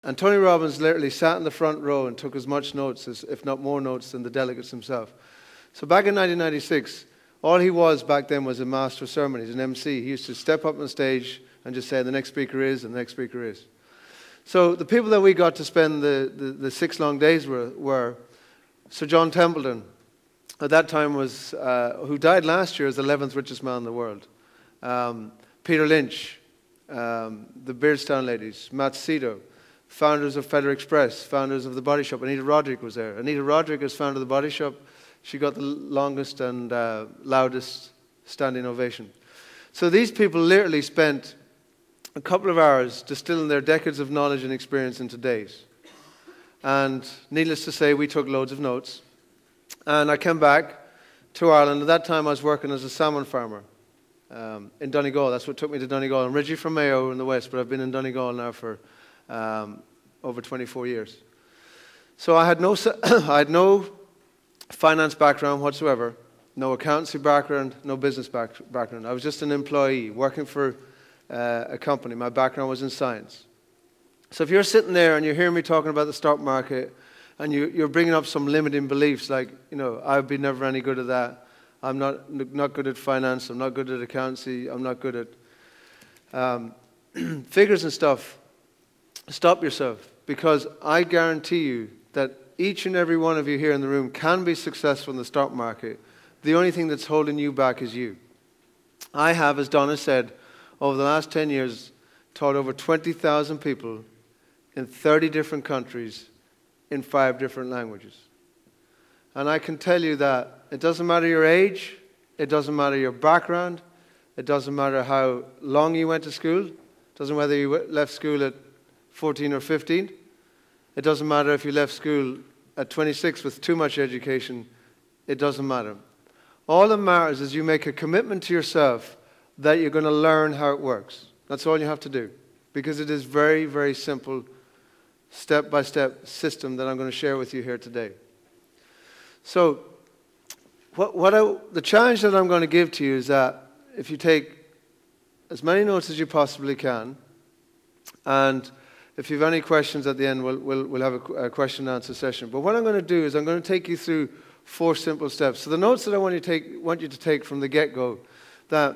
And Tony Robbins literally sat in the front row and took as much notes, as, if not more notes, than the delegates himself. So back in 1996, all he was back then was a master of ceremonies, an MC. He used to step up on stage and just say, the next speaker is, and the next speaker is. So the people that we got to spend the 6 long days were Sir John Templeton, at that time was, who died last year as the 11th richest man in the world. Peter Lynch, the Beardstown ladies, Matt Cito, founders of Feather Express, founders of The Body Shop. Anita Roderick was there. Anita Roderick is founder of The Body Shop. She got the longest and loudest standing ovation. So these people literally spent a couple of hours distilling their decades of knowledge and experience into days. And needless to say, we took loads of notes. And I came back to Ireland. At that time, I was working as a salmon farmer in Donegal. That's what took me to Donegal. I'm originally from Mayo in the west, but I've been in Donegal now for over 24 years. So I had no finance background whatsoever, no accountancy background, no business background. I was just an employee working for a company. My background was in science. So if you're sitting there and you hear me talking about the stock market and you're bringing up some limiting beliefs like, you know, I'd be never any good at that, I'm not good at finance, I'm not good at accountancy, I'm not good at figures and stuff, stop yourself, because I guarantee you that each and every one of you here in the room can be successful in the stock market. The only thing that's holding you back is you. I have, as Donna said, over the last 10 years, taught over 20,000 people in 30 different countries in 5 different languages. And I can tell you that it doesn't matter your age, it doesn't matter your background, it doesn't matter how long you went to school, it doesn't matter whether you left school at 14 or 15, it doesn't matter if you left school at 26 with too much education, it doesn't matter. All that matters is you make a commitment to yourself that you're going to learn how it works. That's all you have to do. Because it is very, very simple, step-by-step system that I'm going to share with you here today. So, the challenge that I'm going to give to you is that if you take as many notes as you possibly can, and if you have any questions at the end, we'll have a question and answer session. But what I'm going to do is I'm going to take you through 4 simple steps. So the notes that I want you to take from the get-go, that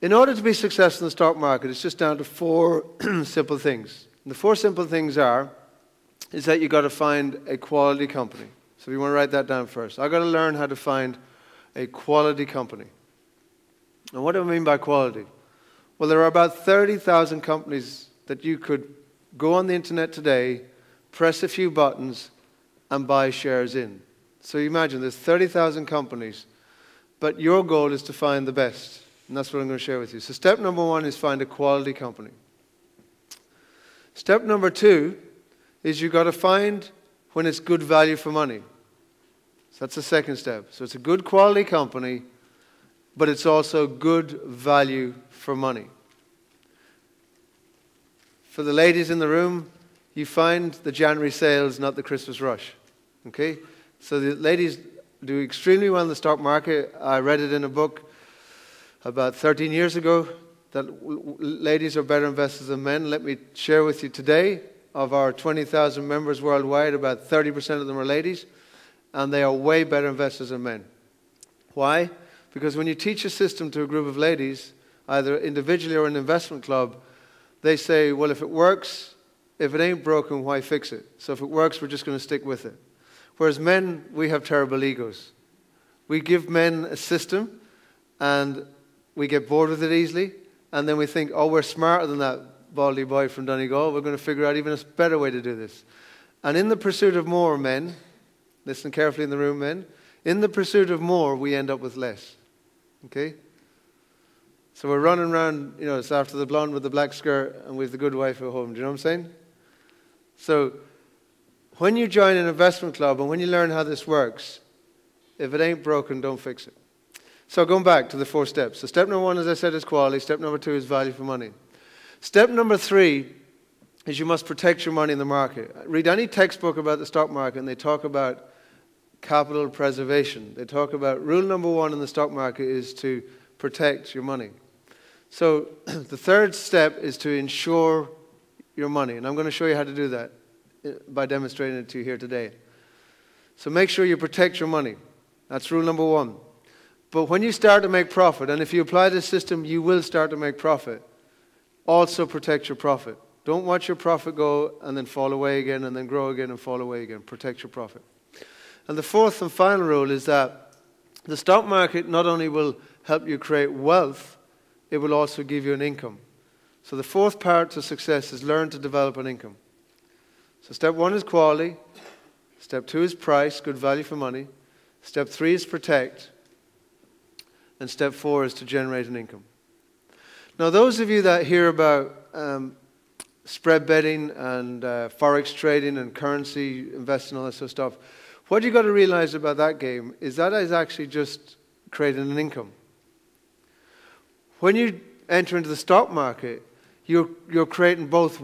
in order to be successful in the stock market, it's just down to 4 simple things. And the 4 simple things is that you've got to find a quality company. So if you want to write that down first. I've got to learn how to find a quality company. And what do I mean by quality? Well, there are about 30,000 companies that you could go on the internet today, press a few buttons, and buy shares in. So you imagine there's 30,000 companies, but your goal is to find the best. And that's what I'm going to share with you. So step number 1 is find a quality company. Step number 2 is you've got to find when it's good value for money. So that's the second step. So it's a good quality company, but it's also good value for money. For the ladies in the room, you find the January sales, not the Christmas rush. Okay? So the ladies do extremely well in the stock market. I read it in a book about 13 years ago that ladies are better investors than men. Let me share with you today, of our 20,000 members worldwide, about 30% of them are ladies, and they are way better investors than men. Why? Because when you teach a system to a group of ladies, either individually or in an investment club, they say, well, if it works, if it ain't broken, why fix it? So if it works, we're just going to stick with it. Whereas men, we have terrible egos. We give men a system, and we get bored with it easily, and then we think, oh, we're smarter than that baldy boy from Donegal. We're going to figure out even a better way to do this. And in the pursuit of more, men, listen carefully in the room, men, in the pursuit of more, we end up with less. Okay? So we're running around, you know, it's after the blonde with the black skirt and with the good wife at home. Do you know what I'm saying? So when you join an investment club and when you learn how this works, if it ain't broken, don't fix it. So going back to the 4 steps. So step number 1, as I said, is quality. Step number 2 is value for money. Step number 3 is you must protect your money in the market. Read any textbook about the stock market and they talk about capital preservation. They talk about rule number 1 in the stock market is to protect your money. So the 3rd step is to ensure your money. And I'm going to show you how to do that by demonstrating it to you here today. So make sure you protect your money. That's rule number one. But when you start to make profit, and if you apply this system, you will start to make profit, also protect your profit. Don't watch your profit go and then fall away again and then grow again and fall away again. Protect your profit. And the fourth and final rule is that the stock market not only will help you create wealth, it will also give you an income. So the fourth part to success is learn to develop an income. So step one is quality. Step two is price, good value for money. Step three is protect. And step four is to generate an income. Now, those of you that hear about spread betting and forex trading and currency investing, all that sort of stuff, what you've got to realize about that game is that is actually just creating an income. When you enter into the stock market, you're creating both